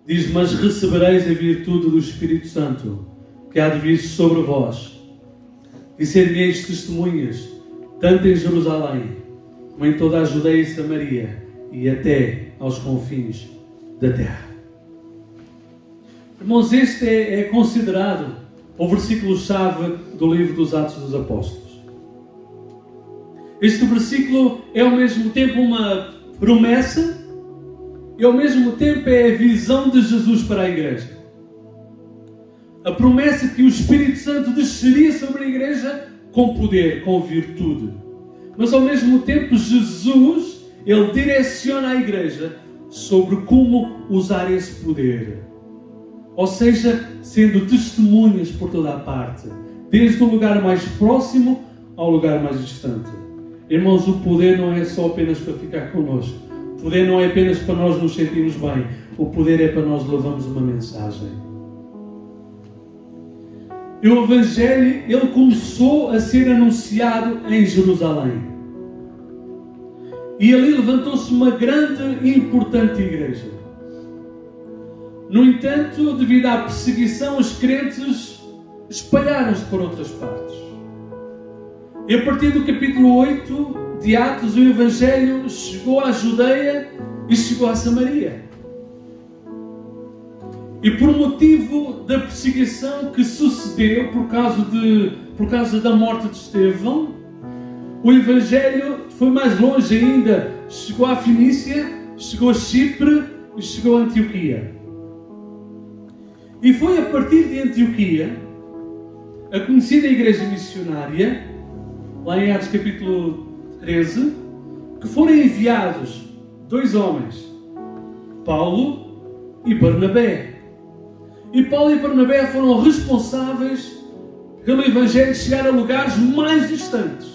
Diz: mas recebereis a virtude do Espírito Santo, que há de vir sobre vós, e ser-me-eis testemunhas, tanto em Jerusalém, como em toda a Judeia e Samaria, e até aos confins da terra. Irmãos, este é considerado o versículo-chave do livro dos Atos dos Apóstolos. Este versículo é ao mesmo tempo uma promessa e ao mesmo tempo é a visão de Jesus para a igreja. A promessa que o Espírito Santo desceria sobre a igreja com poder, com virtude. Mas ao mesmo tempo Jesus, ele direciona a igreja sobre como usar esse poder. Ou seja, sendo testemunhas por toda a parte, desde o lugar mais próximo ao lugar mais distante. Irmãos, o poder não é só apenas para ficar connosco. O poder não é apenas para nós nos sentirmos bem. O poder é para nós levarmos uma mensagem. E o Evangelho, ele começou a ser anunciado em Jerusalém. E ali levantou-se uma grande e importante igreja. No entanto, devido à perseguição, os crentes espalharam-se por outras partes. E a partir do capítulo 8 de Atos, o Evangelho chegou à Judeia e chegou à Samaria. E por motivo da perseguição que sucedeu por causa da morte de Estevão, o Evangelho foi mais longe ainda. Chegou à Fenícia, chegou a Chipre e chegou a Antioquia. E foi a partir de Antioquia, a conhecida igreja missionária, lá em Atos capítulo 13, que foram enviados 2 homens, Paulo e Barnabé. E Paulo e Barnabé foram responsáveis pelo Evangelho chegar a lugares mais distantes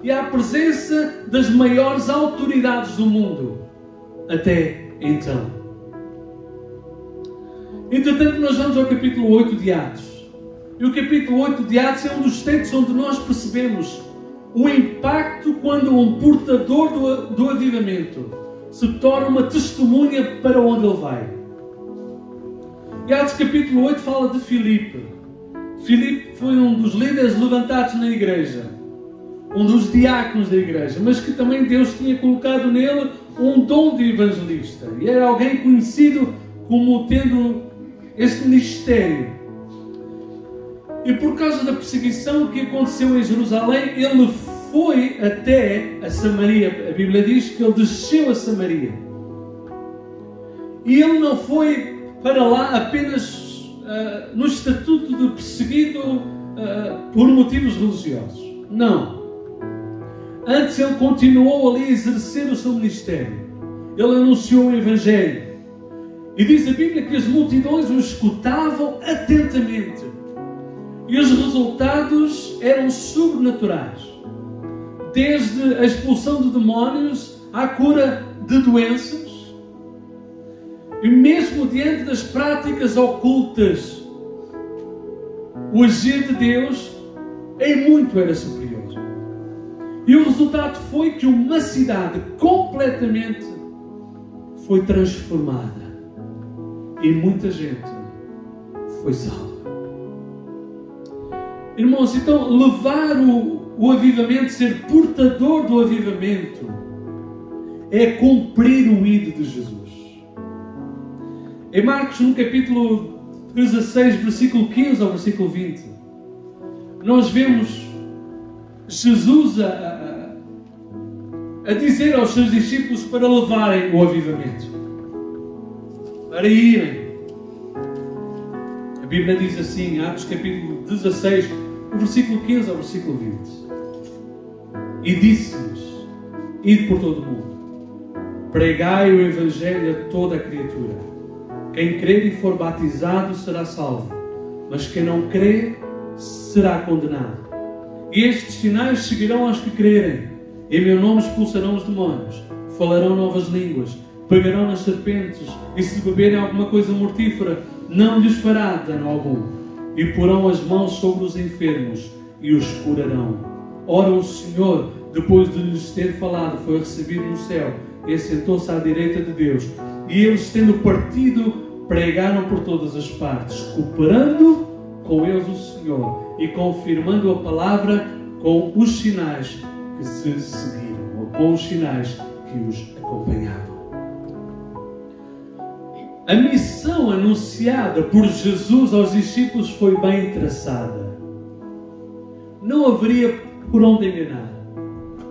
e à presença das maiores autoridades do mundo até então. Entretanto, nós vamos ao capítulo 8 de Atos. E o capítulo 8 de Atos é um dos textos onde nós percebemos o impacto quando um portador do avivamento se torna uma testemunha para onde ele vai. E Atos capítulo 8 fala de Filipe. Filipe foi um dos líderes levantados na igreja, um dos diáconos da igreja, mas que também Deus tinha colocado nele um dom de evangelista. E era alguém conhecido como tendo este ministério. E por causa da perseguição que aconteceu em Jerusalém, ele foi até a Samaria. A Bíblia diz que ele desceu a Samaria. E ele não foi para lá apenas no estatuto de perseguido por motivos religiosos. Não. Antes ele continuou ali a exercer o seu ministério. Ele anunciou o Evangelho. E diz a Bíblia que as multidões o escutavam atentamente. E os resultados eram sobrenaturais. Desde a expulsão de demónios à cura de doenças. E mesmo diante das práticas ocultas, o agir de Deus em muito era superior. E o resultado foi que uma cidade completamente foi transformada. E muita gente foi salva. Irmãos, então levar o avivamento, ser portador do avivamento, é cumprir o ID de Jesus. Em Marcos, no capítulo 16, versículo 15 ao versículo 20, nós vemos Jesus a dizer aos seus discípulos para levarem o avivamento, para irem. A Bíblia diz assim, Atos capítulo 16, o versículo 15 ao versículo 20. E disse-lhes: ide por todo o mundo, pregai o Evangelho a toda a criatura. Quem crer e for batizado será salvo, mas quem não crer será condenado. E estes sinais seguirão aos que crerem. Em meu nome expulsarão os demónios, falarão novas línguas, pegarão nas serpentes, e se beberem alguma coisa mortífera, não lhes fará dano algum. E porão as mãos sobre os enfermos e os curarão. Ora, o Senhor, depois de lhes ter falado, foi recebido no céu e assentou-se à direita de Deus. E eles, tendo partido pregaram por todas as partes, cooperando com eles o Senhor e confirmando a palavra com os sinais que se seguiram, ou com os sinais que os acompanhavam. A missão anunciada por Jesus aos discípulos foi bem traçada. Não haveria por onde enganar.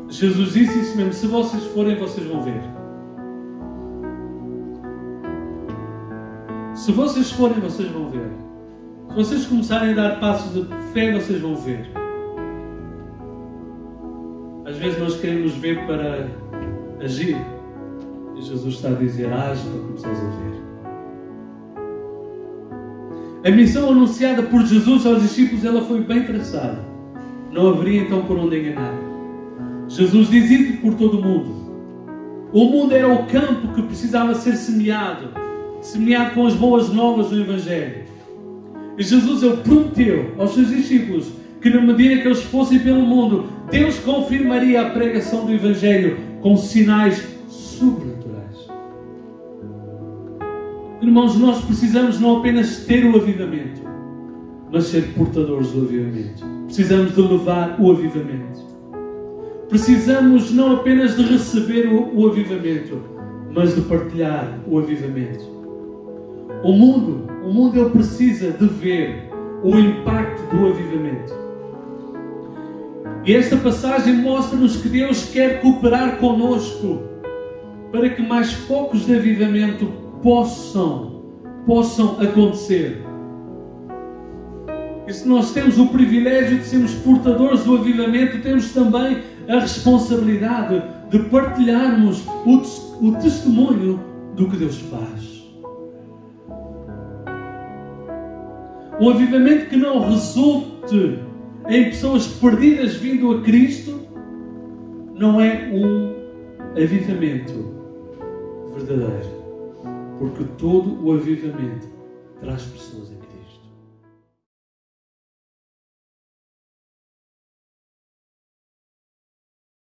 Jesus disse isso mesmo: se vocês forem, vocês vão ver. Se vocês forem, vocês vão ver. Se vocês começarem a dar passos de fé, vocês vão ver. Às vezes nós queremos ver para agir. E Jesus está a dizer: age para começares a ver. A missão anunciada por Jesus aos discípulos, ela foi bem traçada. Não haveria então por onde enganar. Jesus diz: ide por todo o mundo. O mundo era o campo que precisava ser semeado com as boas novas do Evangelho. E Jesus ele prometeu aos seus discípulos que na medida que eles fossem pelo mundo, Deus confirmaria a pregação do Evangelho com sinais sobrenaturais. Irmãos, nós precisamos não apenas ter o avivamento, mas ser portadores do avivamento. Precisamos de levar o avivamento. Precisamos não apenas de receber o avivamento, mas de partilhar o avivamento. O mundo ele precisa de ver o impacto do avivamento. E esta passagem mostra-nos que Deus quer cooperar conosco para que mais focos de avivamento possam acontecer. E se nós temos o privilégio de sermos portadores do avivamento, temos também a responsabilidade de partilharmos o testemunho do que Deus faz. Um avivamento que não resulte em pessoas perdidas vindo a Cristo não é um avivamento verdadeiro. Porque todo o avivamento traz pessoas a Cristo.